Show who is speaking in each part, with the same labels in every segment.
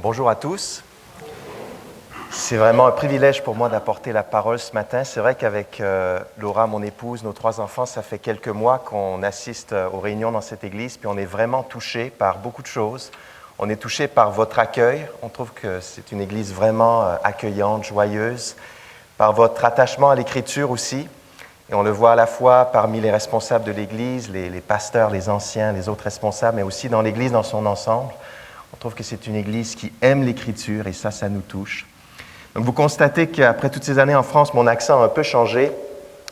Speaker 1: Bonjour à tous. C'est vraiment un privilège pour moi d'apporter la parole ce matin. C'est vrai qu'avec Laura, mon épouse, nos 3 enfants, ça fait quelques mois qu'on assiste aux réunions dans cette église, puis on est vraiment touchés par beaucoup de choses. On est touchés par votre accueil. On trouve que c'est une église vraiment accueillante, joyeuse, par votre attachement à l'Écriture aussi. Et on le voit à la fois parmi les responsables de l'Église, les pasteurs, les anciens, les autres responsables, mais aussi dans l'Église dans son ensemble. On trouve que c'est une Église qui aime l'Écriture et ça nous touche. Donc vous constatez qu'après toutes ces années en France, mon accent a un peu changé,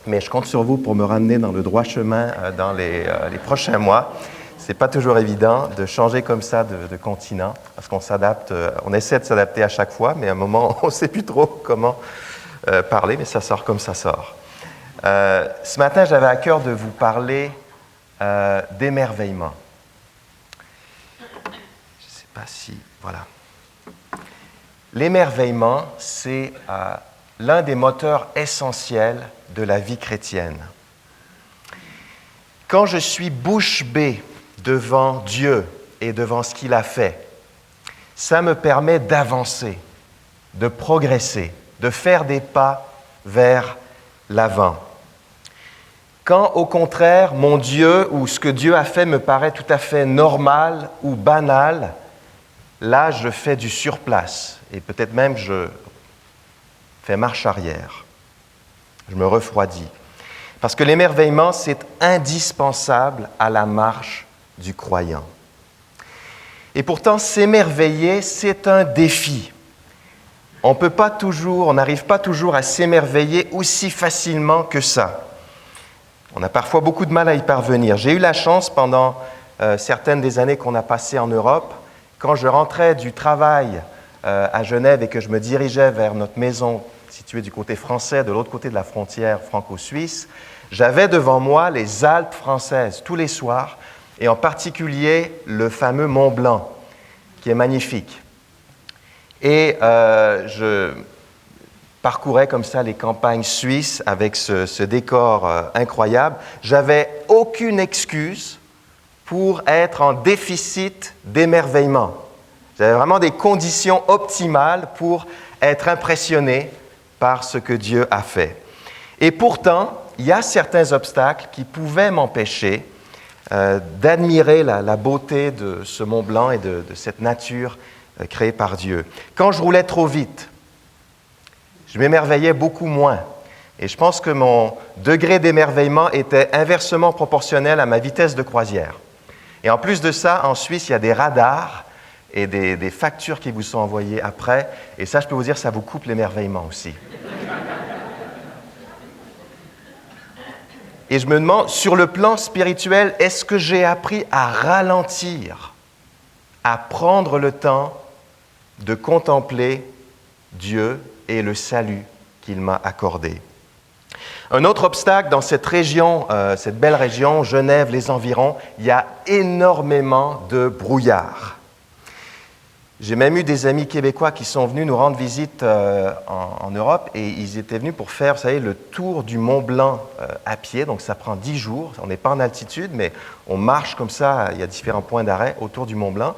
Speaker 1: mais je compte sur vous pour me ramener dans le droit chemin dans les prochains mois. C'est pas toujours évident de changer comme ça de continent, parce qu'on s'adapte, on essaie de s'adapter à chaque fois, mais à un moment, on ne sait plus trop comment parler, mais ça sort comme ça sort. Ce matin, j'avais à cœur de vous parler d'émerveillement. Je ne sais pas si... Voilà. L'émerveillement, c'est l'un des moteurs essentiels de la vie chrétienne. Quand je suis bouche bée devant Dieu et devant ce qu'il a fait, ça me permet d'avancer, de progresser, de faire des pas vers l'avant. Quand, au contraire, mon Dieu ou ce que Dieu a fait me paraît tout à fait normal ou banal, là, je fais du surplace et peut-être même je fais marche arrière. Je me refroidis. Parce que l'émerveillement, c'est indispensable à la marche du croyant. Et pourtant, s'émerveiller, c'est un défi. On n'arrive pas toujours à s'émerveiller aussi facilement que ça. On a parfois beaucoup de mal à y parvenir. J'ai eu la chance pendant certaines des années qu'on a passées en Europe, quand je rentrais du travail à Genève et que je me dirigeais vers notre maison située du côté français, de l'autre côté de la frontière franco-suisse, j'avais devant moi les Alpes françaises tous les soirs, et en particulier le fameux Mont Blanc, qui est magnifique. Et je parcourais comme ça les campagnes suisses avec ce décor incroyable. J'avais aucune excuse pour être en déficit d'émerveillement. J'avais vraiment des conditions optimales pour être impressionné par ce que Dieu a fait. Et pourtant, il y a certains obstacles qui pouvaient m'empêcher d'admirer la beauté de ce Mont Blanc et de cette nature créée par Dieu. Quand je roulais trop vite, je m'émerveillais beaucoup moins. Et je pense que mon degré d'émerveillement était inversement proportionnel à ma vitesse de croisière. Et en plus de ça, en Suisse, il y a des radars et des factures qui vous sont envoyées après. Et ça, je peux vous dire, ça vous coupe l'émerveillement aussi. Et je me demande, sur le plan spirituel, est-ce que j'ai appris à ralentir, à prendre le temps de contempler Dieu et le salut qu'il m'a accordé? Un autre obstacle dans cette région, cette belle région, Genève, les environs, il y a énormément de brouillard. J'ai même eu des amis québécois qui sont venus nous rendre visite en Europe et ils étaient venus pour faire, vous savez, le tour du Mont Blanc à pied. Donc ça prend 10 jours. On n'est pas en altitude, mais on marche comme ça. Il y a différents points d'arrêt autour du Mont Blanc.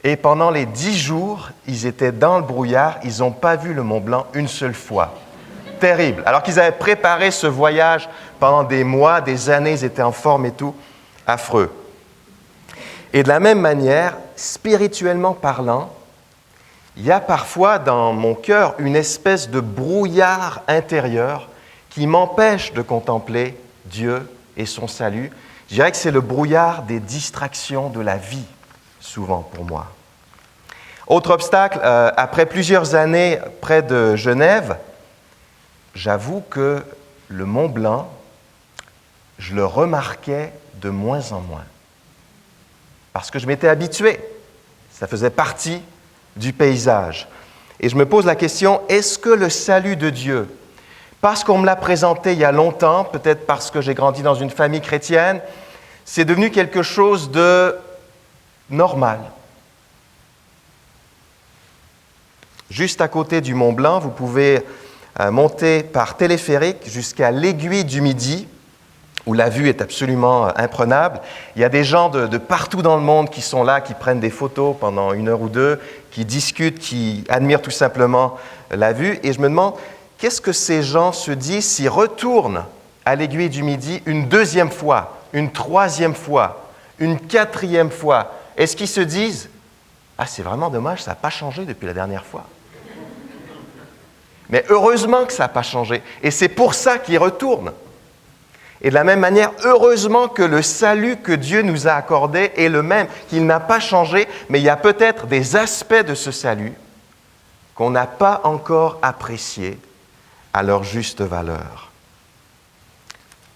Speaker 1: Et pendant les 10 jours, ils étaient dans le brouillard. Ils n'ont pas vu le Mont Blanc une seule fois. Terrible. Alors qu'ils avaient préparé ce voyage pendant des mois, des années, ils étaient en forme et tout. Affreux. Et de la même manière, spirituellement parlant, il y a parfois dans mon cœur une espèce de brouillard intérieur qui m'empêche de contempler Dieu et son salut. Je dirais que c'est le brouillard des distractions de la vie, souvent pour moi. Autre obstacle, après plusieurs années près de Genève, j'avoue que le Mont Blanc, je le remarquais de moins en moins. Parce que je m'étais habitué. Ça faisait partie du paysage. Et je me pose la question, est-ce que le salut de Dieu, parce qu'on me l'a présenté il y a longtemps, peut-être parce que j'ai grandi dans une famille chrétienne, c'est devenu quelque chose de normal? Juste à côté du Mont Blanc, vous pouvez monter par téléphérique jusqu'à l'Aiguille du Midi. où la vue est absolument imprenable. Il y a des gens de partout dans le monde qui sont là, qui prennent des photos pendant 1 heure ou 2, qui discutent, qui admirent tout simplement la vue. Et je me demande, qu'est-ce que ces gens se disent s'ils retournent à l'Aiguille du Midi une 2e fois, une 3e fois, une 4e fois? Est-ce qu'ils se disent « Ah, c'est vraiment dommage, ça n'a pas changé depuis la dernière fois. » Mais heureusement que ça n'a pas changé. Et c'est pour ça qu'ils retournent. Et de la même manière, heureusement que le salut que Dieu nous a accordé est le même, qu'il n'a pas changé, mais il y a peut-être des aspects de ce salut qu'on n'a pas encore appréciés à leur juste valeur.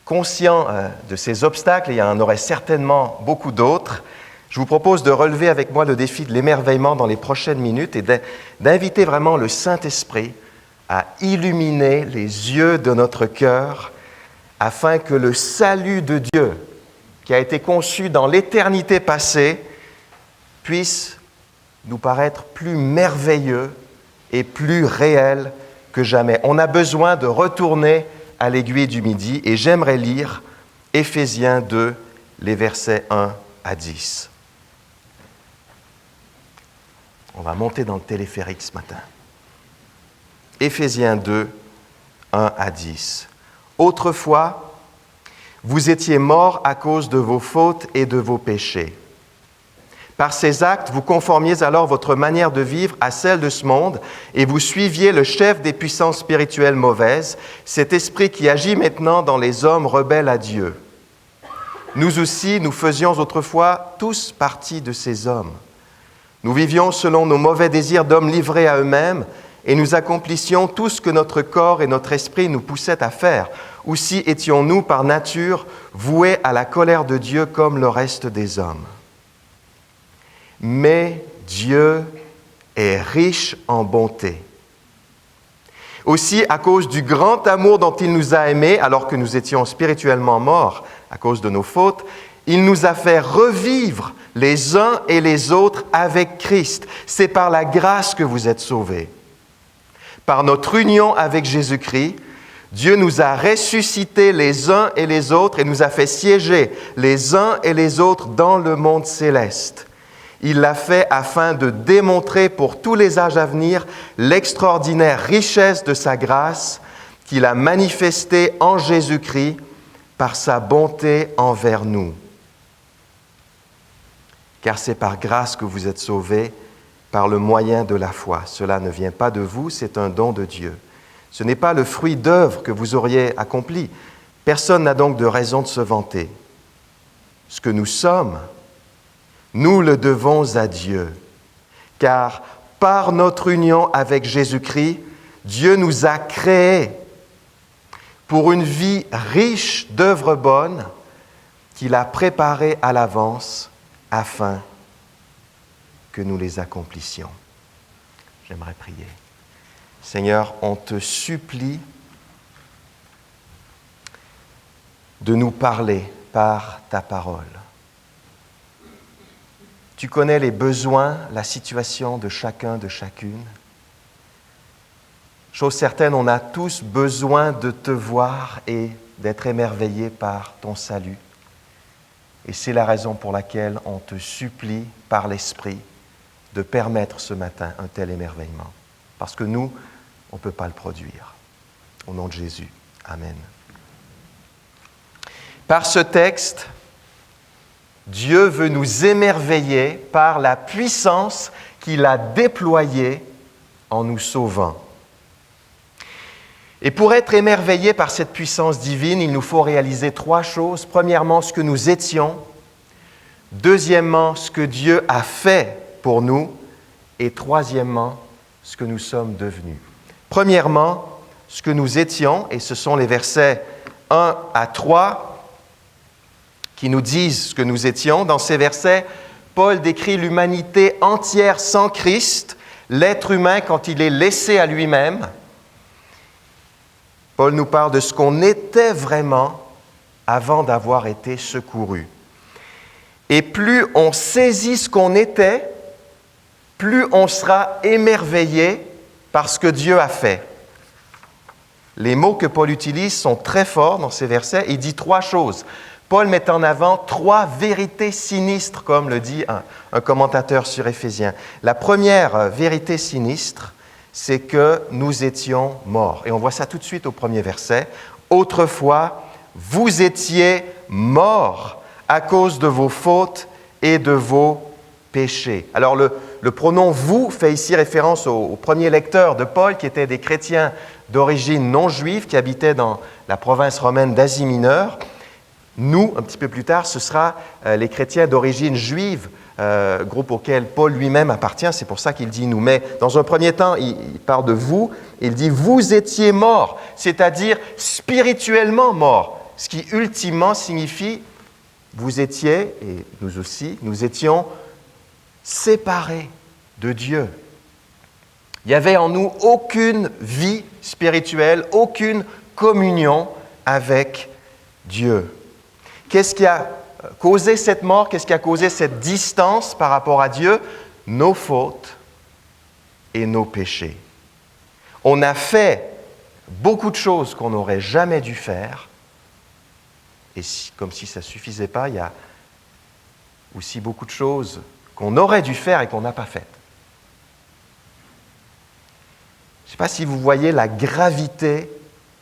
Speaker 1: Conscient de ces obstacles, et il y en aurait certainement beaucoup d'autres, je vous propose de relever avec moi le défi de l'émerveillement dans les prochaines minutes et d'inviter vraiment le Saint-Esprit à illuminer les yeux de notre cœur afin que le salut de Dieu, qui a été conçu dans l'éternité passée, puisse nous paraître plus merveilleux et plus réel que jamais. On a besoin de retourner à l'Aiguille du Midi et j'aimerais lire Éphésiens 2, les versets 1 à 10. On va monter dans le téléphérique ce matin. Éphésiens 2, 1 à 10. Autrefois, vous étiez morts à cause de vos fautes et de vos péchés. Par ces actes, vous conformiez alors votre manière de vivre à celle de ce monde et vous suiviez le chef des puissances spirituelles mauvaises, cet esprit qui agit maintenant dans les hommes rebelles à Dieu. Nous aussi, nous faisions autrefois tous partie de ces hommes. Nous vivions selon nos mauvais désirs d'hommes livrés à eux-mêmes et nous accomplissions tout ce que notre corps et notre esprit nous poussaient à faire. Aussi étions-nous par nature voués à la colère de Dieu comme le reste des hommes. Mais Dieu est riche en bonté. Aussi, à cause du grand amour dont il nous a aimés, alors que nous étions spirituellement morts à cause de nos fautes, il nous a fait revivre les uns et les autres avec Christ. C'est par la grâce que vous êtes sauvés. Par notre union avec Jésus-Christ, Dieu nous a ressuscités les uns et les autres et nous a fait siéger les uns et les autres dans le monde céleste. Il l'a fait afin de démontrer pour tous les âges à venir l'extraordinaire richesse de sa grâce qu'il a manifestée en Jésus-Christ par sa bonté envers nous. Car c'est par grâce que vous êtes sauvés, par le moyen de la foi. Cela ne vient pas de vous, c'est un don de Dieu. Ce n'est pas le fruit d'œuvres que vous auriez accompli. Personne n'a donc de raison de se vanter. Ce que nous sommes, nous le devons à Dieu, car par notre union avec Jésus-Christ, Dieu nous a créés pour une vie riche d'œuvres bonnes qu'il a préparées à l'avance afin que nous les accomplissions. J'aimerais prier. Seigneur, on te supplie de nous parler par ta parole. Tu connais les besoins, la situation de chacun, de chacune. Chose certaine, on a tous besoin de te voir et d'être émerveillés par ton salut. Et c'est la raison pour laquelle on te supplie par l'Esprit de permettre ce matin un tel émerveillement. Parce que nous, on ne peut pas le produire. Au nom de Jésus. Amen. Par ce texte, Dieu veut nous émerveiller par la puissance qu'il a déployée en nous sauvant. Et pour être émerveillé par cette puissance divine, il nous faut réaliser 3 choses. Premièrement, ce que nous étions. Deuxièmement, ce que Dieu a fait pour nous. Et troisièmement, ce que nous sommes devenus. Premièrement, ce que nous étions, et ce sont les versets 1 à 3 qui nous disent ce que nous étions. Dans ces versets, Paul décrit l'humanité entière sans Christ, l'être humain quand il est laissé à lui-même. Paul nous parle de ce qu'on était vraiment avant d'avoir été secouru. Et plus on saisit ce qu'on était, plus on sera émerveillé par ce que Dieu a fait. Les mots que Paul utilise sont très forts dans ces versets. Il dit 3 choses. Paul met en avant 3 vérités sinistres, comme le dit un commentateur sur Éphésiens. La première vérité sinistre, c'est que nous étions morts. Et on voit ça tout de suite au premier verset. « Autrefois, vous étiez morts à cause de vos fautes et de vos péchés. » Alors le pronom « vous » fait ici référence aux premiers lecteurs de Paul, qui étaient des chrétiens d'origine non juive, qui habitaient dans la province romaine d'Asie mineure. Nous, un petit peu plus tard, ce sera les chrétiens d'origine juive, groupe auquel Paul lui-même appartient. C'est pour ça qu'il dit « nous ». Mais dans un premier temps, il parle de « vous ». Il dit « vous étiez morts », c'est-à-dire spirituellement morts, ce qui ultimement signifie « vous étiez, et nous aussi, nous étions séparés de Dieu ». Il n'y avait en nous aucune vie spirituelle, aucune communion avec Dieu. Qu'est-ce qui a causé cette mort? Qu'est-ce qui a causé cette distance par rapport à Dieu? Nos fautes et nos péchés. On a fait beaucoup de choses qu'on n'aurait jamais dû faire. Et comme si ça ne suffisait pas, il y a aussi beaucoup de choses qu'on aurait dû faire et qu'on n'a pas faites. Je ne sais pas si vous voyez la gravité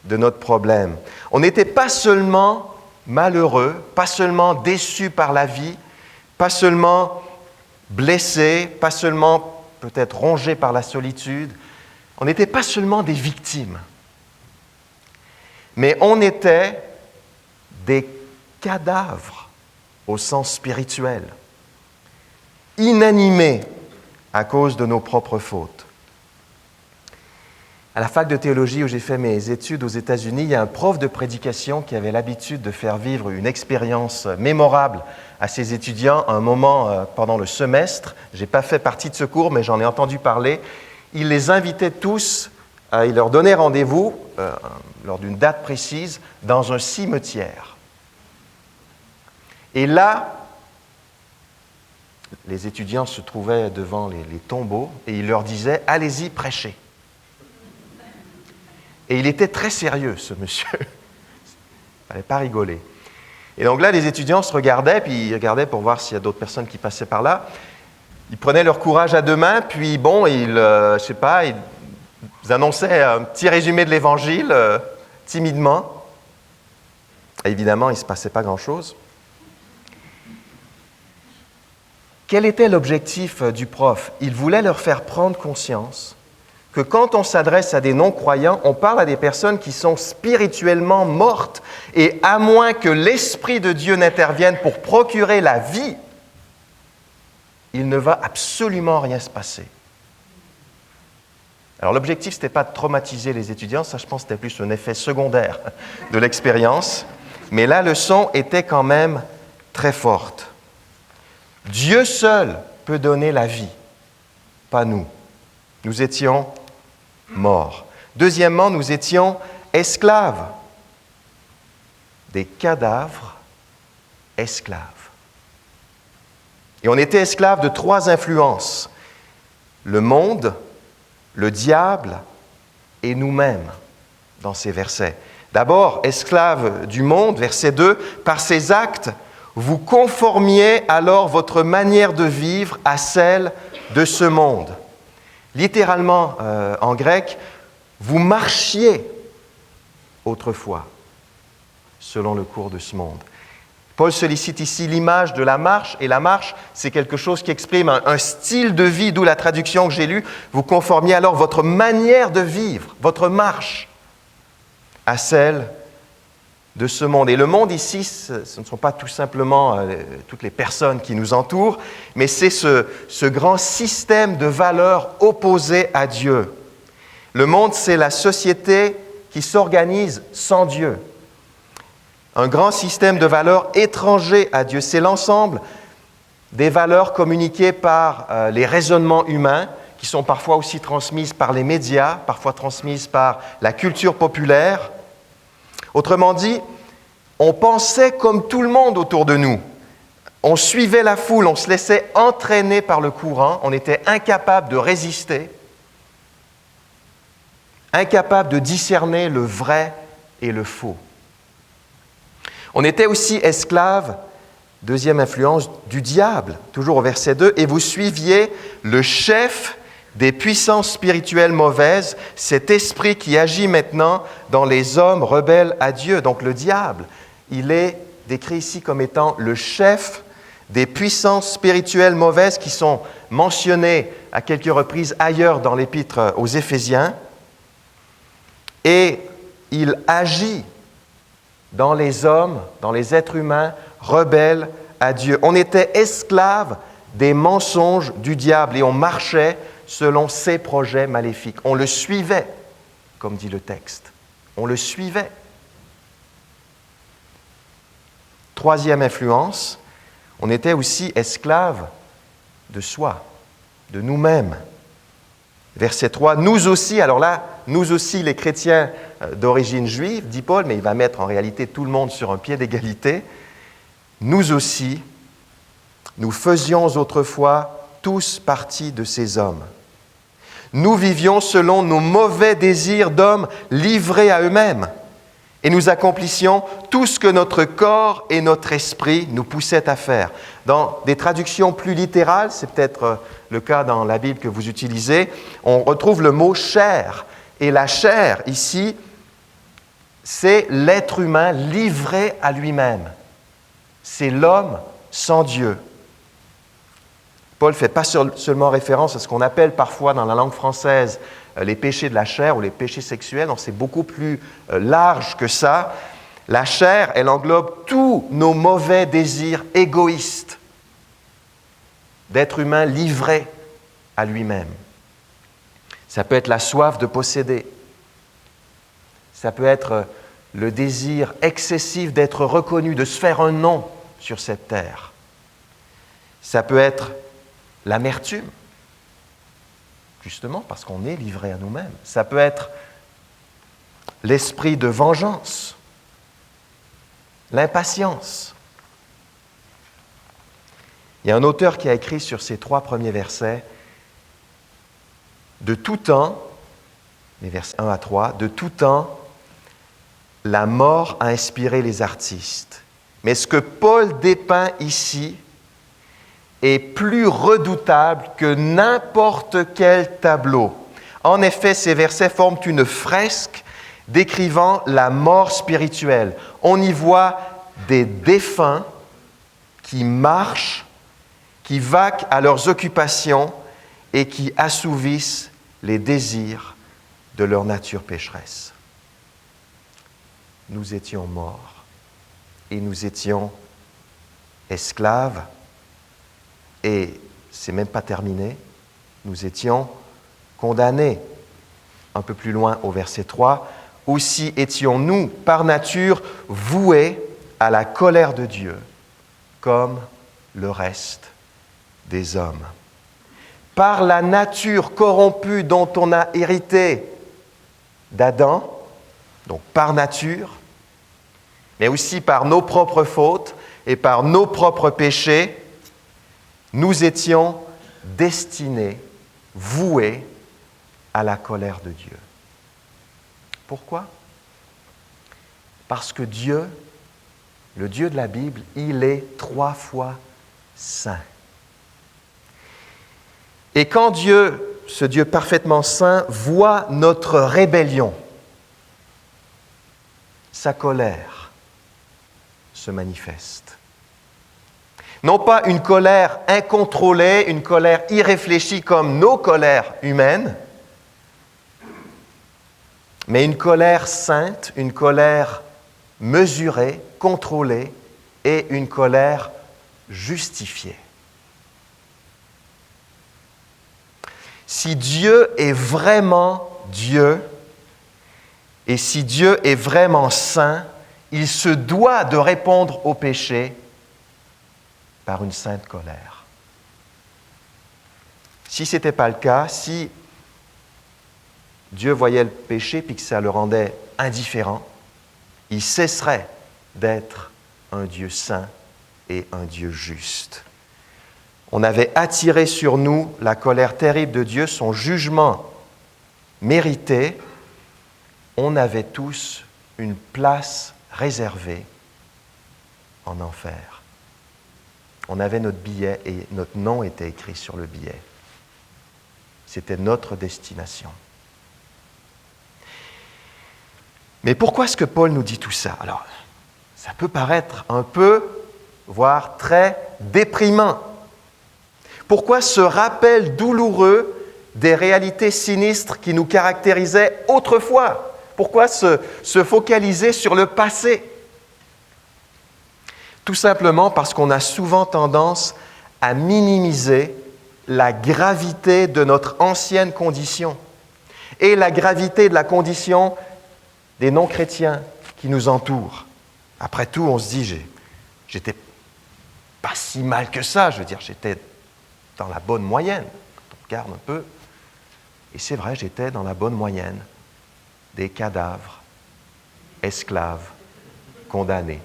Speaker 1: de notre problème. On n'était pas seulement malheureux, pas seulement déçus par la vie, pas seulement blessés, pas seulement peut-être rongés par la solitude. On n'était pas seulement des victimes, mais on était des cadavres au sens spirituel, inanimés à cause de nos propres fautes. À la fac de théologie où j'ai fait mes études aux États-Unis, il y a un prof de prédication qui avait l'habitude de faire vivre une expérience mémorable à ses étudiants à un moment pendant le semestre. Je n'ai pas fait partie de ce cours, mais j'en ai entendu parler. Il les invitait tous, il leur donnait rendez-vous lors d'une date précise dans un cimetière. Et là, les étudiants se trouvaient devant les tombeaux et il leur disait « Allez-y, prêchez ». Et il était très sérieux, ce monsieur. Il ne fallait pas rigoler. Et donc là, les étudiants se regardaient, puis ils regardaient pour voir s'il y a d'autres personnes qui passaient par là. Ils prenaient leur courage à 2 mains, puis bon, ils annonçaient un petit résumé de l'Évangile, timidement. Et évidemment, il ne se passait pas grand-chose. Quel était l'objectif du prof? Il voulait leur faire prendre conscience que quand on s'adresse à des non-croyants, on parle à des personnes qui sont spirituellement mortes. Et à moins que l'Esprit de Dieu n'intervienne pour procurer la vie, il ne va absolument rien se passer. Alors l'objectif, ce n'était pas de traumatiser les étudiants, ça je pense que c'était plus un effet secondaire de l'expérience. Mais la leçon était quand même très forte. Dieu seul peut donner la vie, pas nous. Nous étions morts. Deuxièmement, nous étions esclaves. Des cadavres esclaves. Et on était esclaves de 3 influences. Le monde, le diable et nous-mêmes, dans ces versets. D'abord, esclaves du monde, verset 2, par ces actes, vous conformiez alors votre manière de vivre à celle de ce monde. Littéralement, en grec, vous marchiez autrefois, selon le cours de ce monde. Paul sollicite ici l'image de la marche, et la marche, c'est quelque chose qui exprime un style de vie, d'où la traduction que j'ai lue. Vous conformiez alors votre manière de vivre, votre marche, à celle de ce monde. Et le monde ici, ce ne sont pas tout simplement toutes les personnes qui nous entourent, mais c'est ce grand système de valeurs opposées à Dieu. Le monde, c'est la société qui s'organise sans Dieu. Un grand système de valeurs étranger à Dieu. C'est l'ensemble des valeurs communiquées par les raisonnements humains, qui sont parfois aussi transmises par les médias, parfois transmises par la culture populaire. Autrement dit, on pensait comme tout le monde autour de nous. On suivait la foule, on se laissait entraîner par le courant, on était incapable de résister, incapables de discerner le vrai et le faux. On était aussi esclaves, deuxième influence, du diable, toujours au verset 2, et vous suiviez le chef des puissances spirituelles mauvaises, cet esprit qui agit maintenant dans les hommes rebelles à Dieu. Donc le diable, il est décrit ici comme étant le chef des puissances spirituelles mauvaises qui sont mentionnées à quelques reprises ailleurs dans l'épître aux Éphésiens. Et il agit dans les hommes, dans les êtres humains rebelles à Dieu. On était esclaves des mensonges du diable et on marchait selon ses projets maléfiques. On le suivait, comme dit le texte. On le suivait. Troisième influence, on était aussi esclaves de soi, de nous-mêmes. Verset 3, nous aussi, alors là, nous aussi les chrétiens d'origine juive, dit Paul, mais il va mettre en réalité tout le monde sur un pied d'égalité, nous aussi, nous faisions autrefois tous partie de ces hommes. Nous vivions selon nos mauvais désirs d'hommes livrés à eux-mêmes et nous accomplissions tout ce que notre corps et notre esprit nous poussaient à faire. Dans des traductions plus littérales, c'est peut-être le cas dans la Bible que vous utilisez, on retrouve le mot « chair ». Et la chair, ici, c'est l'être humain livré à lui-même. C'est l'homme sans Dieu. Paul ne fait pas seulement référence à ce qu'on appelle parfois dans la langue française les péchés de la chair ou les péchés sexuels, non, c'est beaucoup plus large que ça. La chair, elle englobe tous nos mauvais désirs égoïstes d'être humain livré à lui-même. Ça peut être la soif de posséder. Ça peut être le désir excessif d'être reconnu, de se faire un nom sur cette terre. Ça peut être l'amertume, justement parce qu'on est livré à nous-mêmes. Ça peut être l'esprit de vengeance, l'impatience. Il y a un auteur qui a écrit sur ces 3 premiers versets, de tout temps, les versets 1 à 3, de tout temps, la mort a inspiré les artistes. Mais ce que Paul dépeint ici est plus redoutable que n'importe quel tableau. En effet, ces versets forment une fresque décrivant la mort spirituelle. On y voit des défunts qui marchent, qui vaquent à leurs occupations et qui assouvissent les désirs de leur nature pécheresse. Nous étions morts et nous étions esclaves. Et ce n'est même pas terminé, nous étions condamnés. Un peu plus loin au verset 3, aussi étions-nous par nature voués à la colère de Dieu, comme le reste des hommes. Par la nature corrompue dont on a hérité d'Adam, donc par nature, mais aussi par nos propres fautes et par nos propres péchés, nous étions destinés, voués à la colère de Dieu. Pourquoi? Parce que Dieu, le Dieu de la Bible, il est 3 fois saint. Et quand Dieu, ce Dieu parfaitement saint, voit notre rébellion, sa colère se manifeste. Non pas une colère incontrôlée, une colère irréfléchie comme nos colères humaines, mais une colère sainte, une colère mesurée, contrôlée et une colère justifiée. Si Dieu est vraiment Dieu et si Dieu est vraiment saint, il se doit de répondre au péché par une sainte colère. Si ce n'était pas le cas, si Dieu voyait le péché puis que ça le rendait indifférent, il cesserait d'être un Dieu saint et un Dieu juste. On avait attiré sur nous la colère terrible de Dieu, son jugement mérité, on avait tous une place réservée en enfer. On avait notre billet et notre nom était écrit sur le billet. C'était notre destination. Mais pourquoi est-ce que Paul nous dit tout ça? Alors, ça peut paraître un peu, voire très déprimant. Pourquoi ce rappel douloureux des réalités sinistres qui nous caractérisaient autrefois? Pourquoi se focaliser sur le passé? Tout simplement parce qu'on a souvent tendance à minimiser la gravité de notre ancienne condition et la gravité de la condition des non-chrétiens qui nous entourent. Après tout, on se dit, j'étais pas si mal que ça, je veux dire, j'étais dans la bonne moyenne, quand on regarde un peu. Et c'est vrai, j'étais dans la bonne moyenne des cadavres, esclaves, condamnés.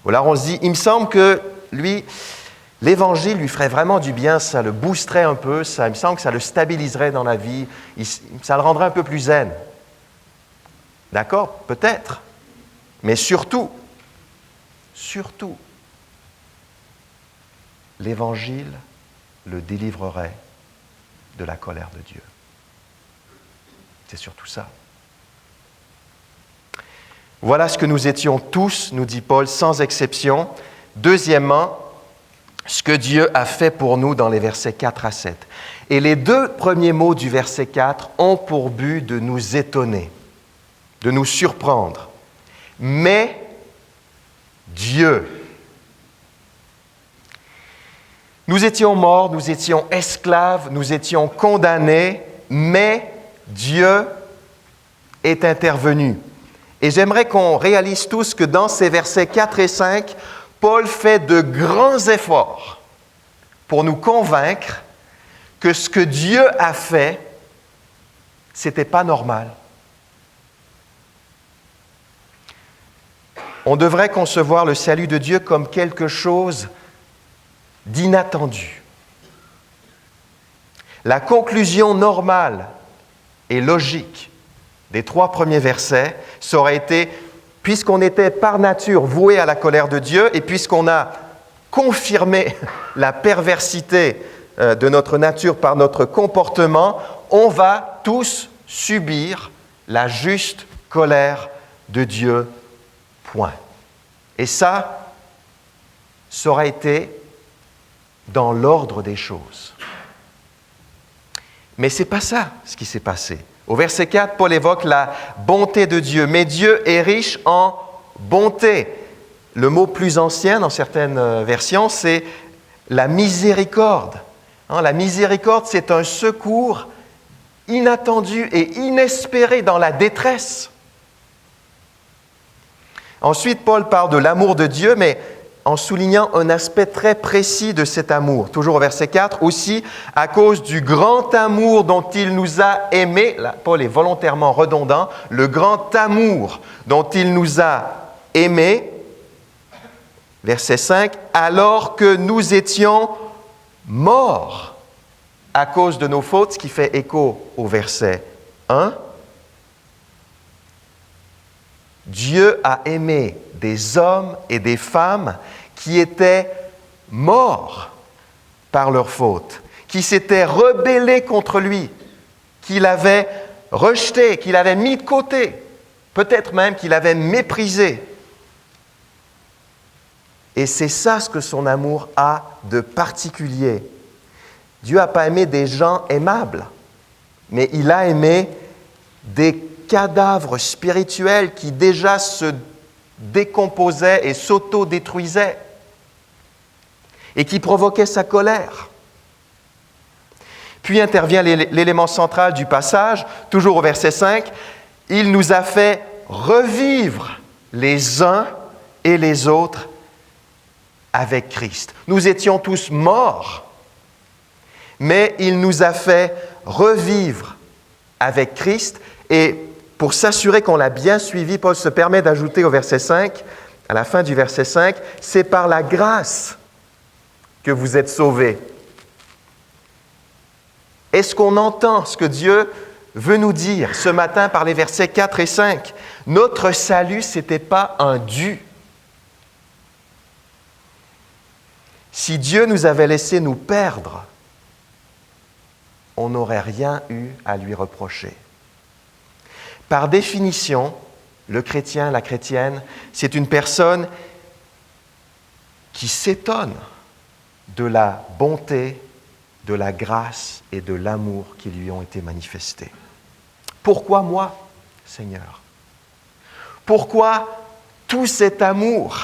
Speaker 1: Alors on se dit, il me semble que l'Évangile lui ferait vraiment du bien, ça le boosterait un peu, il me semble que ça le stabiliserait dans la vie, ça le rendrait un peu plus zen. D'accord? Peut-être. Mais surtout, l'Évangile le délivrerait de la colère de Dieu. C'est surtout ça. Voilà ce que nous étions tous, nous dit Paul, sans exception. Deuxièmement, ce que Dieu a fait pour nous dans les versets 4 à 7. Et les deux premiers mots du verset 4 ont pour but de nous étonner, de nous surprendre. Mais Dieu. Nous étions morts, nous étions esclaves, nous étions condamnés, mais Dieu est intervenu. Et j'aimerais qu'on réalise tous que dans ces versets 4 et 5, Paul fait de grands efforts pour nous convaincre que ce que Dieu a fait, ce n'était pas normal. On devrait concevoir le salut de Dieu comme quelque chose d'inattendu. La conclusion normale et logique des 3 premiers versets, ça aurait été, puisqu'on était par nature voué à la colère de Dieu et puisqu'on a confirmé la perversité de notre nature par notre comportement, on va tous subir la juste colère de Dieu, point. Et ça aurait été dans l'ordre des choses. Mais ce n'est pas ça ce qui s'est passé. Au verset 4, Paul évoque la bonté de Dieu. Mais Dieu est riche en bonté. Le mot plus ancien dans certaines versions, c'est la miséricorde. La miséricorde, c'est un secours inattendu et inespéré dans la détresse. Ensuite, Paul parle de l'amour de Dieu, mais en soulignant un aspect très précis de cet amour. Toujours au verset 4, aussi à cause du grand amour dont il nous a aimés, là, Paul est volontairement redondant, le grand amour dont il nous a aimés, verset 5, alors que nous étions morts à cause de nos fautes, ce qui fait écho au verset 1. Dieu a aimé des hommes et des femmes qui étaient morts par leurs fautes, qui s'étaient rebellés contre lui, qu'il avait rejeté, qu'il avait mis de côté, peut-être même qu'il avait méprisé. Et c'est ça ce que son amour a de particulier. Dieu n'a pas aimé des gens aimables, mais il a aimé des cadavres spirituels qui déjà se décomposaient et s'auto-détruisaient et qui provoquaient sa colère. Puis intervient l'élément central du passage, toujours au verset 5, « Il nous a fait revivre les uns et les autres avec Christ. » Nous étions tous morts, mais il nous a fait revivre avec Christ. Et pour s'assurer qu'on l'a bien suivi, Paul se permet d'ajouter au verset 5, à la fin du verset 5, « C'est par la grâce que vous êtes sauvés. » Est-ce qu'on entend ce que Dieu veut nous dire ce matin par les versets 4 et 5, notre salut, ce n'était pas un dû. Si Dieu nous avait laissé nous perdre, on n'aurait rien eu à lui reprocher. Par définition, le chrétien, la chrétienne, c'est une personne qui s'étonne de la bonté, de la grâce et de l'amour qui lui ont été manifestés. Pourquoi moi, Seigneur? Pourquoi tout cet amour?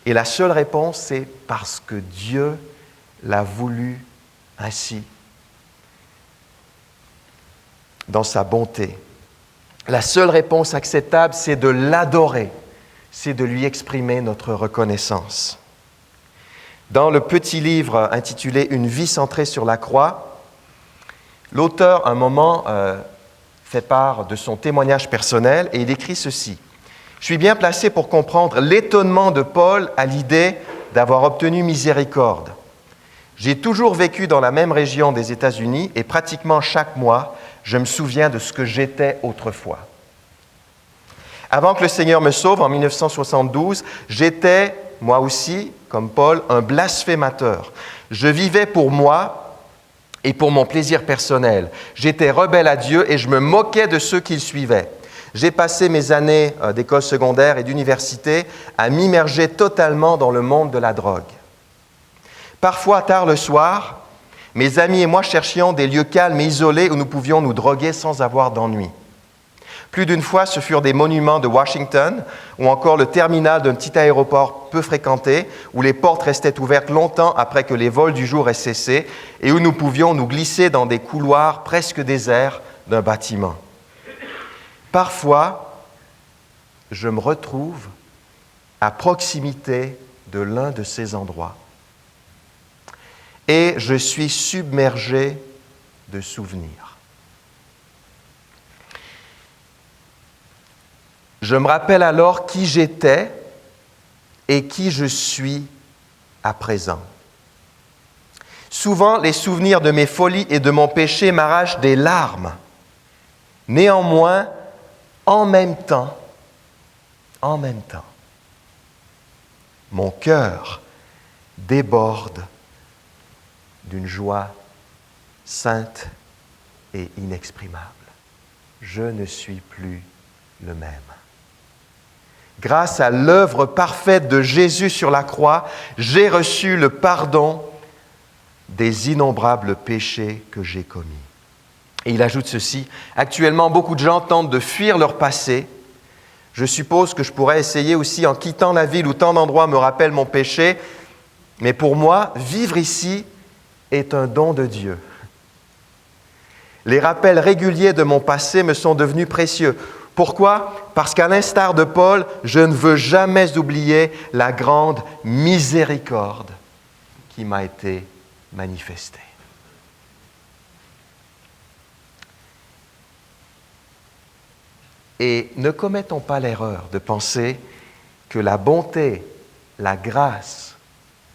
Speaker 1: Et la seule réponse, c'est parce que Dieu l'a voulu ainsi, dans sa bonté. La seule réponse acceptable, c'est de l'adorer, c'est de lui exprimer notre reconnaissance. Dans le petit livre intitulé « Une vie centrée sur la croix », l'auteur, un moment, fait part de son témoignage personnel et il écrit ceci. « Je suis bien placé pour comprendre l'étonnement de Paul à l'idée d'avoir obtenu miséricorde. J'ai toujours vécu dans la même région des États-Unis et pratiquement chaque mois, je me souviens de ce que j'étais autrefois. Avant que le Seigneur me sauve en 1972, j'étais, moi aussi, comme Paul, un blasphémateur. Je vivais pour moi et pour mon plaisir personnel. J'étais rebelle à Dieu et je me moquais de ceux qui le suivaient. J'ai passé mes années d'école secondaire et d'université à m'immerger totalement dans le monde de la drogue. Parfois, tard le soir, mes amis et moi cherchions des lieux calmes et isolés où nous pouvions nous droguer sans avoir d'ennui. Plus d'une fois, ce furent des monuments de Washington ou encore le terminal d'un petit aéroport peu fréquenté où les portes restaient ouvertes longtemps après que les vols du jour aient cessé et où nous pouvions nous glisser dans des couloirs presque déserts d'un bâtiment. Parfois, je me retrouve à proximité de l'un de ces endroits et je suis submergé de souvenirs. Je me rappelle alors qui j'étais et qui je suis à présent. Souvent, les souvenirs de mes folies et de mon péché m'arrachent des larmes. Néanmoins, en même temps, mon cœur déborde d'une joie sainte et inexprimable. Je ne suis plus le même. Grâce à l'œuvre parfaite de Jésus sur la croix, j'ai reçu le pardon des innombrables péchés que j'ai commis. Et il ajoute ceci, actuellement, beaucoup de gens tentent de fuir leur passé. Je suppose que je pourrais essayer aussi en quittant la ville où tant d'endroits me rappellent mon péché, mais pour moi, vivre ici est un don de Dieu. Les rappels réguliers de mon passé me sont devenus précieux. Pourquoi? Parce qu'à l'instar de Paul, je ne veux jamais oublier la grande miséricorde qui m'a été manifestée. Et ne commettons pas l'erreur de penser que la bonté, la grâce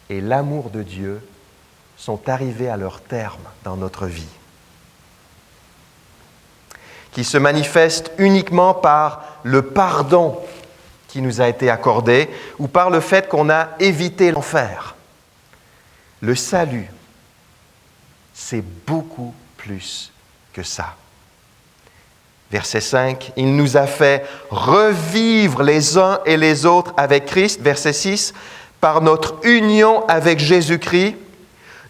Speaker 1: et l'amour de Dieu sont arrivés à leur terme dans notre vie, qui se manifestent uniquement par le pardon qui nous a été accordé ou par le fait qu'on a évité l'enfer. Le salut, c'est beaucoup plus que ça. Verset 5, il nous a fait revivre les uns et les autres avec Christ. Verset 6, par notre union avec Jésus-Christ,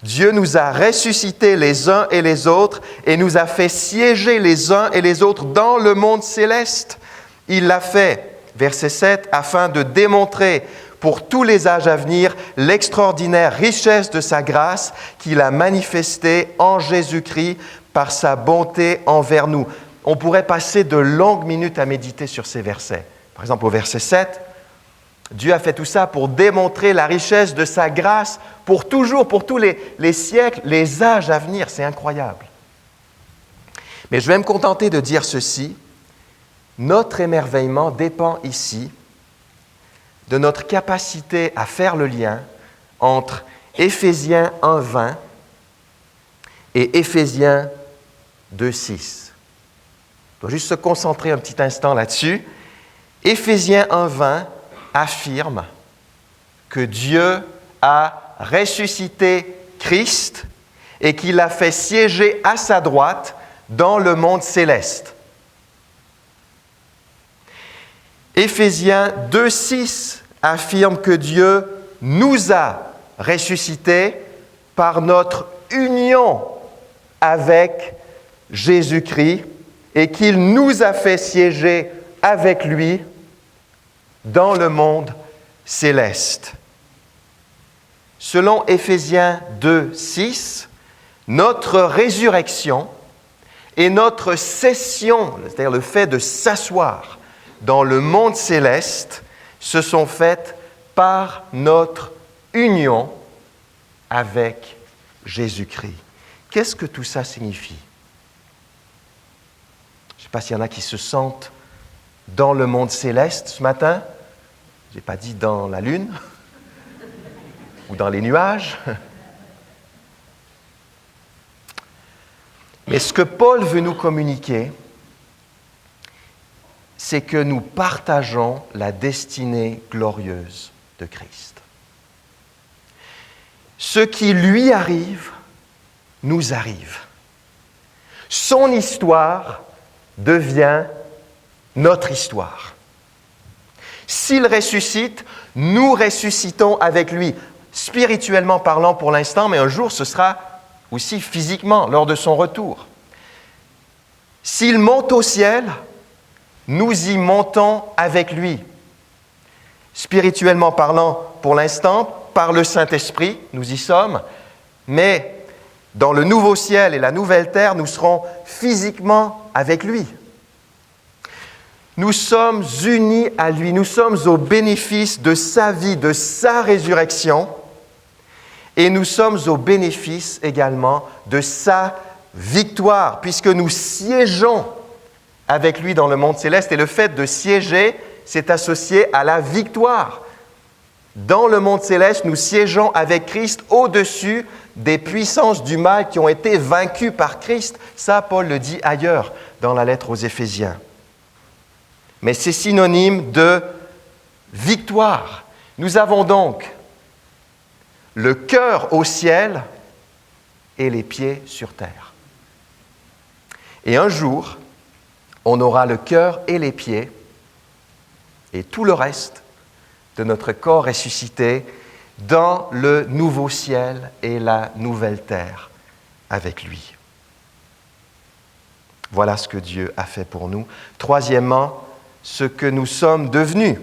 Speaker 1: Dieu nous a ressuscités les uns et les autres et nous a fait siéger les uns et les autres dans le monde céleste. Il l'a fait, verset 7, afin de démontrer pour tous les âges à venir l'extraordinaire richesse de sa grâce qu'il a manifestée en Jésus-Christ par sa bonté envers nous. On pourrait passer de longues minutes à méditer sur ces versets. Par exemple, au verset 7, Dieu a fait tout ça pour démontrer la richesse de sa grâce pour toujours, pour tous les siècles, les âges à venir. C'est incroyable. Mais je vais me contenter de dire ceci. Notre émerveillement dépend ici de notre capacité à faire le lien entre Éphésiens 1:20 et Éphésiens 2:6. On doit juste se concentrer un petit instant là-dessus. Éphésiens 1:20 affirme que Dieu a ressuscité Christ et qu'il l'a fait siéger à sa droite dans le monde céleste. Éphésiens 2:6 affirme que Dieu nous a ressuscités par notre union avec Jésus-Christ et qu'il nous a fait siéger avec lui dans le monde céleste. Selon Éphésiens 2:6, notre résurrection et notre cession, c'est-à-dire le fait de s'asseoir dans le monde céleste, se sont faites par notre union avec Jésus-Christ. Qu'est-ce que tout ça signifie? Je ne sais pas s'il y en a qui se sentent dans le monde céleste ce matin. Je n'ai pas dit dans la lune ou dans les nuages. Mais ce que Paul veut nous communiquer, c'est que nous partageons la destinée glorieuse de Christ. Ce qui lui arrive, nous arrive. Son histoire devient notre histoire. S'il ressuscite, nous ressuscitons avec lui, spirituellement parlant pour l'instant, mais un jour ce sera aussi physiquement lors de son retour. S'il monte au ciel, nous y montons avec lui. Spirituellement parlant pour l'instant, par le Saint-Esprit, nous y sommes, mais dans le nouveau ciel et la nouvelle terre, nous serons physiquement avec lui. Nous sommes unis à lui, nous sommes au bénéfice de sa vie, de sa résurrection, et nous sommes au bénéfice également de sa victoire, puisque nous siégeons avec lui dans le monde céleste, et le fait de siéger, c'est associé à la victoire. Dans le monde céleste, nous siégeons avec Christ au-dessus des puissances du mal qui ont été vaincues par Christ. Ça, Paul le dit ailleurs dans la lettre aux Éphésiens. Mais c'est synonyme de victoire. Nous avons donc le cœur au ciel et les pieds sur terre. Et un jour, on aura le cœur et les pieds et tout le reste de notre corps ressuscité dans le nouveau ciel et la nouvelle terre avec lui. Voilà ce que Dieu a fait pour nous. Troisièmement, ce que nous sommes devenus.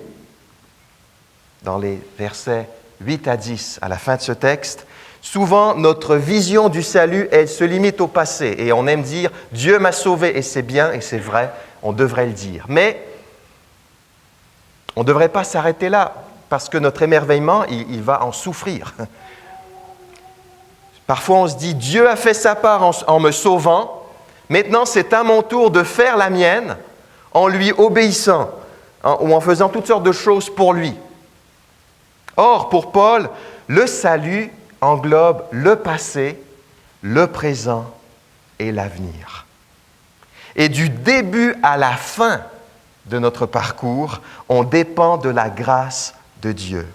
Speaker 1: Dans les versets 8 à 10, à la fin de ce texte, souvent notre vision du salut, elle se limite au passé et on aime dire « Dieu m'a sauvé » et c'est bien et c'est vrai, on devrait le dire. Mais on ne devrait pas s'arrêter là parce que notre émerveillement, il va en souffrir. Parfois on se dit « Dieu a fait sa part en me sauvant, maintenant c'est à mon tour de faire la mienne en lui obéissant ou en faisant toutes sortes de choses pour lui. » Or, pour Paul, le salut englobe le passé, le présent et l'avenir. Et du début à la fin de notre parcours, on dépend de la grâce de Dieu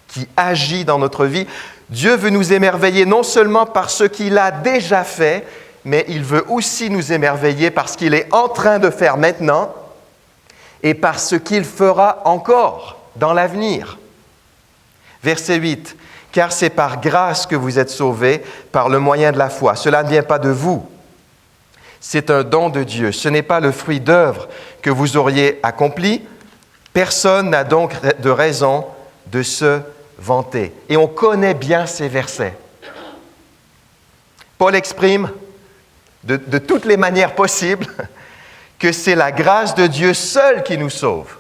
Speaker 1: qui agit dans notre vie. Dieu veut nous émerveiller non seulement par ce qu'il a déjà fait, mais il veut aussi nous émerveiller par ce qu'il est en train de faire maintenant et par ce qu'il fera encore dans l'avenir. Verset 8, « Car c'est par grâce que vous êtes sauvés, par le moyen de la foi. Cela ne vient pas de vous. C'est un don de Dieu. Ce n'est pas le fruit d'œuvres que vous auriez accompli. Personne n'a donc de raison de se vanter. » Et on connaît bien ces versets. Paul exprime de toutes les manières possibles que c'est la grâce de Dieu seule qui nous sauve.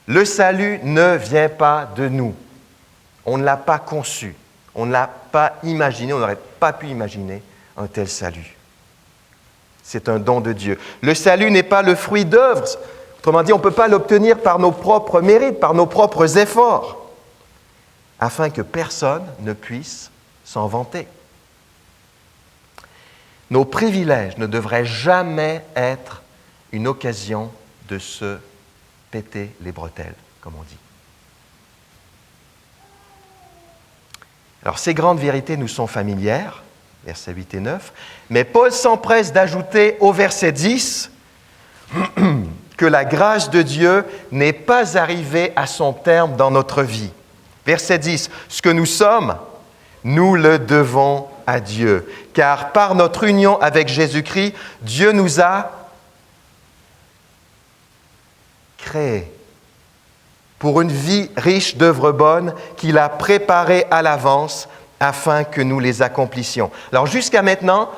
Speaker 1: Le salut ne vient pas de nous. On ne l'a pas conçu, on ne l'a pas imaginé, on n'aurait pas pu imaginer un tel salut. C'est un don de Dieu. Le salut n'est pas le fruit d'œuvres. Autrement dit, on ne peut pas l'obtenir par nos propres mérites, par nos propres efforts, afin que personne ne puisse s'en vanter. Nos privilèges ne devraient jamais être une occasion de se péter les bretelles, comme on dit. Alors, ces grandes vérités nous sont familières, versets 8 et 9, mais Paul s'empresse d'ajouter au verset 10 que la grâce de Dieu n'est pas arrivée à son terme dans notre vie. Verset 10, ce que nous sommes, nous le devons à Dieu, car par notre union avec Jésus-Christ, Dieu nous a créés pour une vie riche d'œuvres bonnes qu'il a préparées à l'avance afin que nous les accomplissions. Alors jusqu'à maintenant,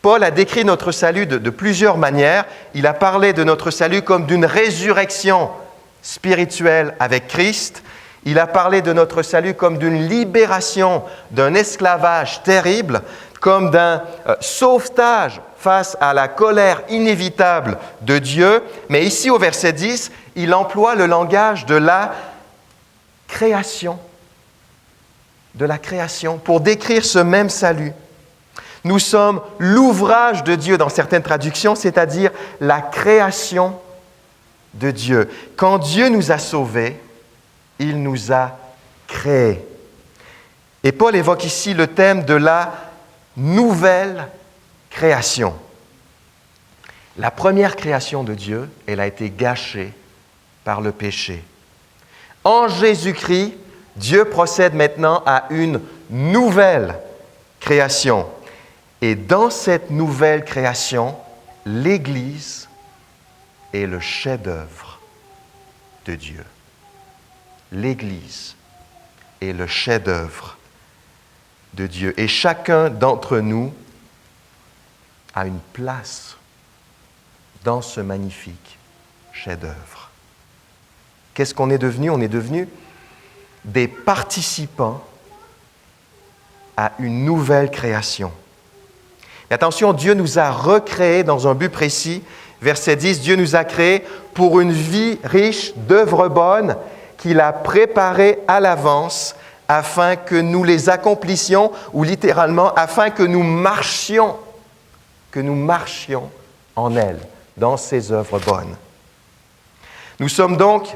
Speaker 1: Paul a décrit notre salut de plusieurs manières. Il a parlé de notre salut comme d'une résurrection spirituelle avec Christ. Il a parlé de notre salut comme d'une libération d'un esclavage terrible, comme d'un sauvetage face à la colère inévitable de Dieu. Mais ici, au verset 10, il emploie le langage de la création. De la création, pour décrire ce même salut. Nous sommes l'ouvrage de Dieu dans certaines traductions, c'est-à-dire la création de Dieu. Quand Dieu nous a sauvés, il nous a créés. Et Paul évoque ici le thème de la nouvelle création. La première création de Dieu, elle a été gâchée par le péché. En Jésus-Christ, Dieu procède maintenant à une nouvelle création. Et dans cette nouvelle création, l'Église est le chef-d'œuvre de Dieu. L'Église est le chef-d'œuvre de Dieu. Et chacun d'entre nous a une place dans ce magnifique chef-d'œuvre. Qu'est-ce qu'on est devenu? On est devenu des participants à une nouvelle création. Et attention, Dieu nous a recréés dans un but précis. Verset 10, Dieu nous a créés pour une vie riche d'œuvres bonnes qu'il a préparées à l'avance afin que nous les accomplissions, ou littéralement, afin que nous marchions en elles, dans ces œuvres bonnes. Nous sommes donc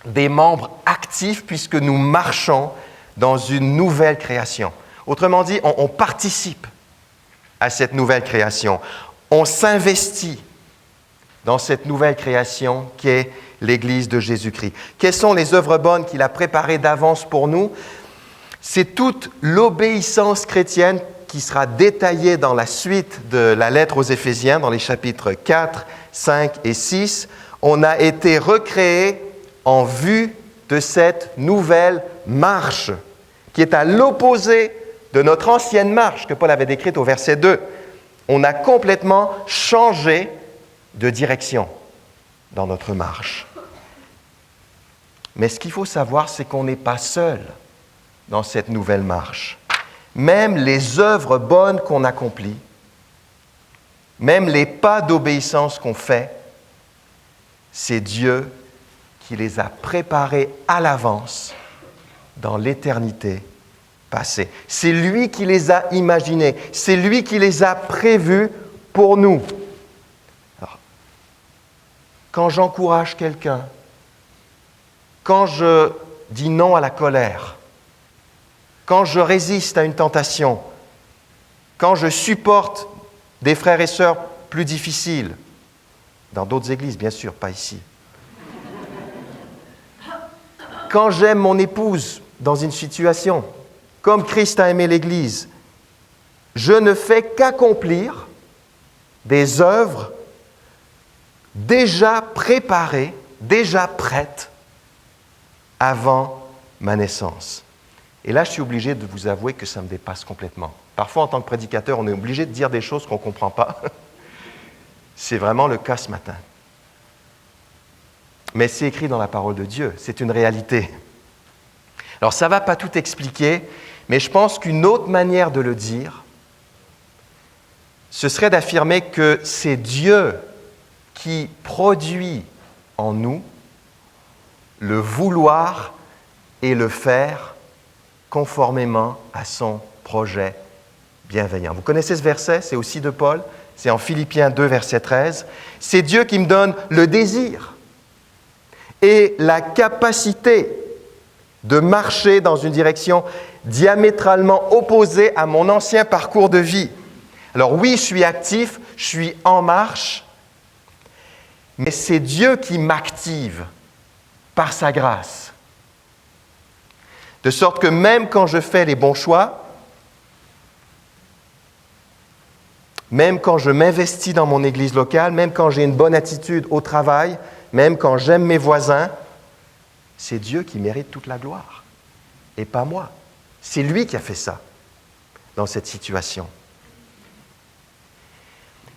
Speaker 1: des membres actifs puisque nous marchons dans une nouvelle création. Autrement dit, on participe à cette nouvelle création. On s'investit dans cette nouvelle création qui est l'Église de Jésus-Christ. Quelles sont les œuvres bonnes qu'il a préparées d'avance pour nous? C'est toute l'obéissance chrétienne qui sera détaillée dans la suite de la lettre aux Éphésiens, dans les chapitres 4, 5 et 6. On a été recréés en vue de cette nouvelle marche, qui est à l'opposé de notre ancienne marche que Paul avait décrite au verset 2. On a complètement changé de direction dans notre marche. Mais ce qu'il faut savoir, c'est qu'on n'est pas seul dans cette nouvelle marche. Même les œuvres bonnes qu'on accomplit, même les pas d'obéissance qu'on fait, c'est Dieu qui les a préparés à l'avance dans l'éternité passée. C'est lui qui les a imaginés, c'est lui qui les a prévus pour nous. Alors, quand j'encourage quelqu'un, quand je dis non à la colère, quand je résiste à une tentation, quand je supporte des frères et sœurs plus difficiles, dans d'autres églises, bien sûr, pas ici. Quand j'aime mon épouse dans une situation, comme Christ a aimé l'Église, je ne fais qu'accomplir des œuvres déjà préparées, déjà prêtes avant ma naissance. Et là, je suis obligé de vous avouer que ça me dépasse complètement. Parfois, en tant que prédicateur, on est obligé de dire des choses qu'on ne comprend pas. C'est vraiment le cas ce matin. Mais c'est écrit dans la parole de Dieu, c'est une réalité. Alors, ça ne va pas tout expliquer, mais je pense qu'une autre manière de le dire, ce serait d'affirmer que c'est Dieu qui produit en nous le vouloir et le faire conformément à son projet bienveillant. Vous connaissez ce verset, c'est aussi de Paul, c'est en Philippiens 2, verset 13. C'est Dieu qui me donne le désir et la capacité de marcher dans une direction diamétralement opposée à mon ancien parcours de vie. Alors oui, je suis actif, je suis en marche, mais c'est Dieu qui m'active par sa grâce. De sorte que même quand je fais les bons choix, même quand je m'investis dans mon église locale, même quand j'ai une bonne attitude au travail, même quand j'aime mes voisins, c'est Dieu qui mérite toute la gloire, et pas moi. C'est lui qui a fait ça dans cette situation.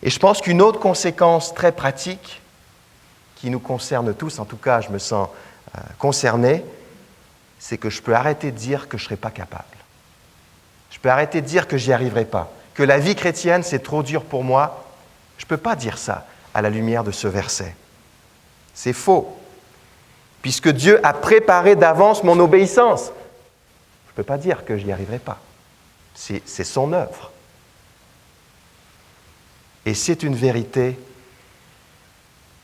Speaker 1: Et je pense qu'une autre conséquence très pratique, qui nous concerne tous, en tout cas je me sens concerné, c'est que je peux arrêter de dire que je ne serai pas capable. Je peux arrêter de dire que j'y arriverai pas, que la vie chrétienne c'est trop dur pour moi. Je ne peux pas dire ça à la lumière de ce verset. C'est faux, puisque Dieu a préparé d'avance mon obéissance. Je ne peux pas dire que je n'y arriverai pas. C'est son œuvre. Et c'est une vérité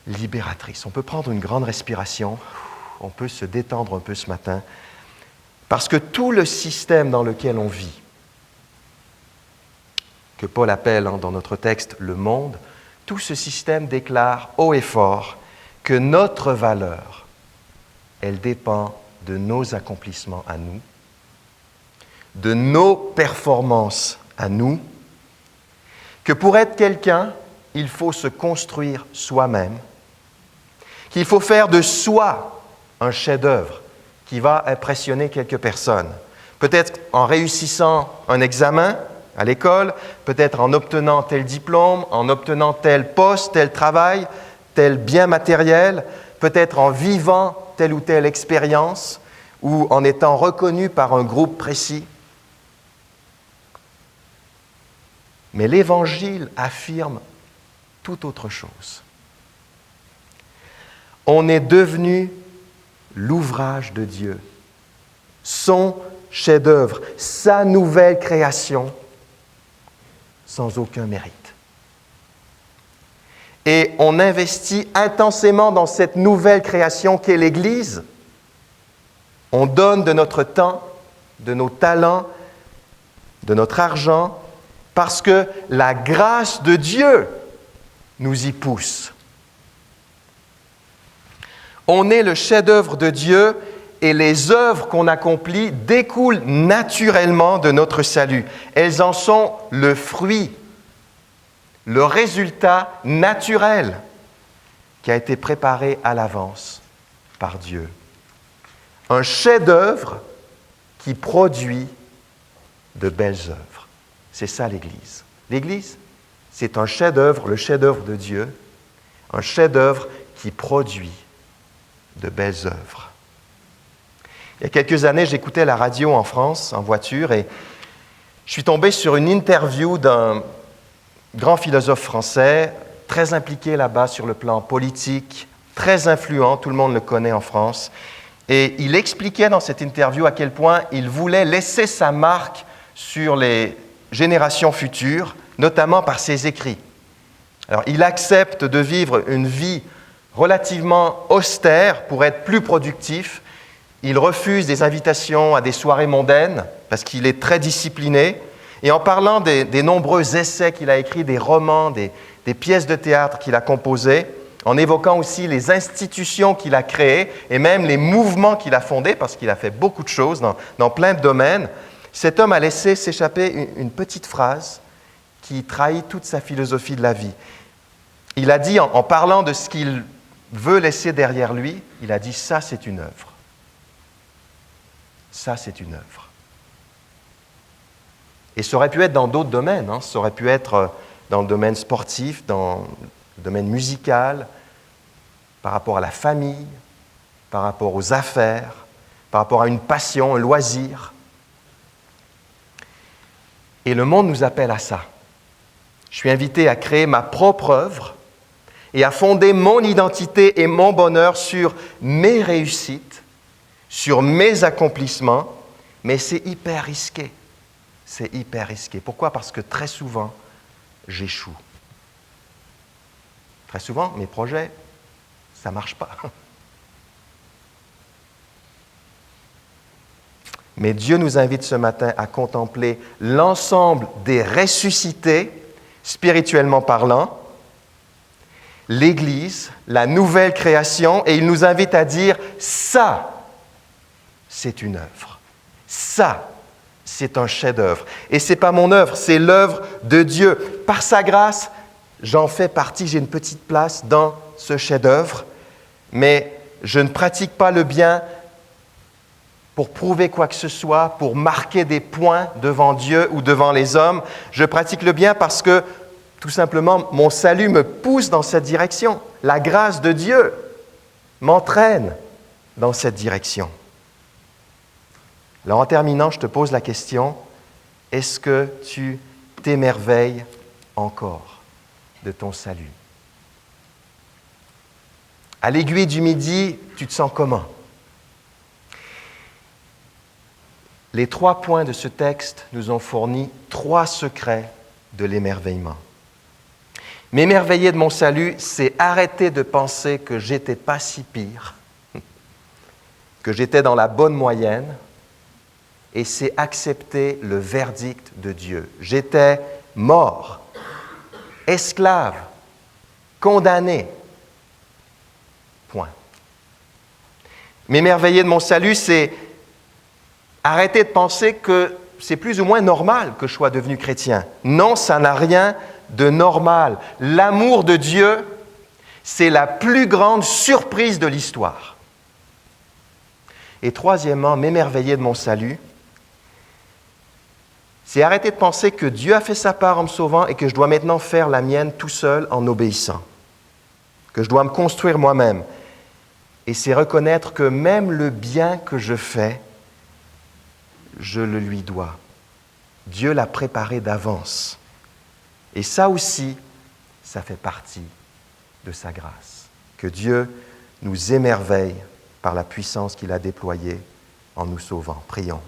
Speaker 1: libératrice. On peut prendre une grande respiration, on peut se détendre un peu ce matin, parce que tout le système dans lequel on vit, que Paul appelle dans notre texte le monde, tout ce système déclare haut et fort que notre valeur, elle dépend de nos accomplissements à nous, de nos performances à nous, que pour être quelqu'un, il faut se construire soi-même, qu'il faut faire de soi un chef-d'œuvre qui va impressionner quelques personnes. Peut-être en réussissant un examen à l'école, peut-être en obtenant tel diplôme, en obtenant tel poste, tel travail, tel bien matériel, peut-être en vivant telle ou telle expérience ou en étant reconnu par un groupe précis. Mais l'Évangile affirme tout autre chose. On est devenu l'ouvrage de Dieu, son chef-d'œuvre, sa nouvelle création, sans aucun mérite. Et on investit intensément dans cette nouvelle création qu'est l'Église. On donne de notre temps, de nos talents, de notre argent, parce que la grâce de Dieu nous y pousse. On est le chef-d'œuvre de Dieu et les œuvres qu'on accomplit découlent naturellement de notre salut. Elles en sont le fruit, le résultat naturel qui a été préparé à l'avance par Dieu. Un chef-d'œuvre qui produit de belles œuvres. C'est ça l'Église. L'Église, c'est un chef-d'œuvre, le chef-d'œuvre de Dieu, un chef-d'œuvre qui produit de belles œuvres. Il y a quelques années, j'écoutais la radio en France, en voiture, et je suis tombé sur une interview d'un grand philosophe français, très impliqué là-bas sur le plan politique, très influent, tout le monde le connaît en France. Et il expliquait dans cette interview à quel point il voulait laisser sa marque sur les générations futures, notamment par ses écrits. Alors, il accepte de vivre une vie relativement austère pour être plus productif. Il refuse des invitations à des soirées mondaines parce qu'il est très discipliné. Et en parlant des nombreux essais qu'il a écrits, des romans, des pièces de théâtre qu'il a composées, en évoquant aussi les institutions qu'il a créées et même les mouvements qu'il a fondés, parce qu'il a fait beaucoup de choses dans plein de domaines, cet homme a laissé s'échapper une petite phrase qui trahit toute sa philosophie de la vie. Il a dit, en parlant de ce qu'il veut laisser derrière lui, il a dit « ça, c'est une œuvre ». Ça, c'est une œuvre. Et ça aurait pu être dans d'autres domaines. Ça aurait pu être dans le domaine sportif, dans le domaine musical, par rapport à la famille, par rapport aux affaires, par rapport à une passion, un loisir. Et le monde nous appelle à ça. Je suis invité à créer ma propre œuvre et à fonder mon identité et mon bonheur sur mes réussites, sur mes accomplissements, mais c'est hyper risqué. c'est hyper risqué. Pourquoi? Parce que très souvent, j'échoue. Très souvent, mes projets, ça ne marche pas. Mais Dieu nous invite ce matin à contempler l'ensemble des ressuscités, spirituellement parlant, l'Église, la nouvelle création, et il nous invite à dire « ça, c'est une œuvre. Ça, c'est un chef-d'œuvre. Et ce n'est pas mon œuvre, c'est l'œuvre de Dieu. Par sa grâce, j'en fais partie, j'ai une petite place dans ce chef-d'œuvre, mais je ne pratique pas le bien pour prouver quoi que ce soit, pour marquer des points devant Dieu ou devant les hommes. Je pratique le bien parce que, tout simplement, mon salut me pousse dans cette direction. La grâce de Dieu m'entraîne dans cette direction. Alors, en terminant, je te pose la question, est-ce que tu t'émerveilles encore de ton salut? À l'aiguille du midi, tu te sens comment? Les 3 points de ce texte nous ont fourni 3 secrets de l'émerveillement. M'émerveiller de mon salut, c'est arrêter de penser que j'étais pas si pire, que j'étais dans la bonne moyenne, et c'est accepter le verdict de Dieu. J'étais mort, esclave, condamné. Point. M'émerveiller de mon salut, c'est arrêter de penser que c'est plus ou moins normal que je sois devenu chrétien. Non, ça n'a rien de normal. L'amour de Dieu, c'est la plus grande surprise de l'histoire. Et troisièmement, m'émerveiller de mon salut, c'est arrêter de penser que Dieu a fait sa part en me sauvant et que je dois maintenant faire la mienne tout seul en obéissant, que je dois me construire moi-même. Et c'est reconnaître que même le bien que je fais, je le lui dois. Dieu l'a préparé d'avance. Et ça aussi, ça fait partie de sa grâce. Que Dieu nous émerveille par la puissance qu'il a déployée en nous sauvant. Prions.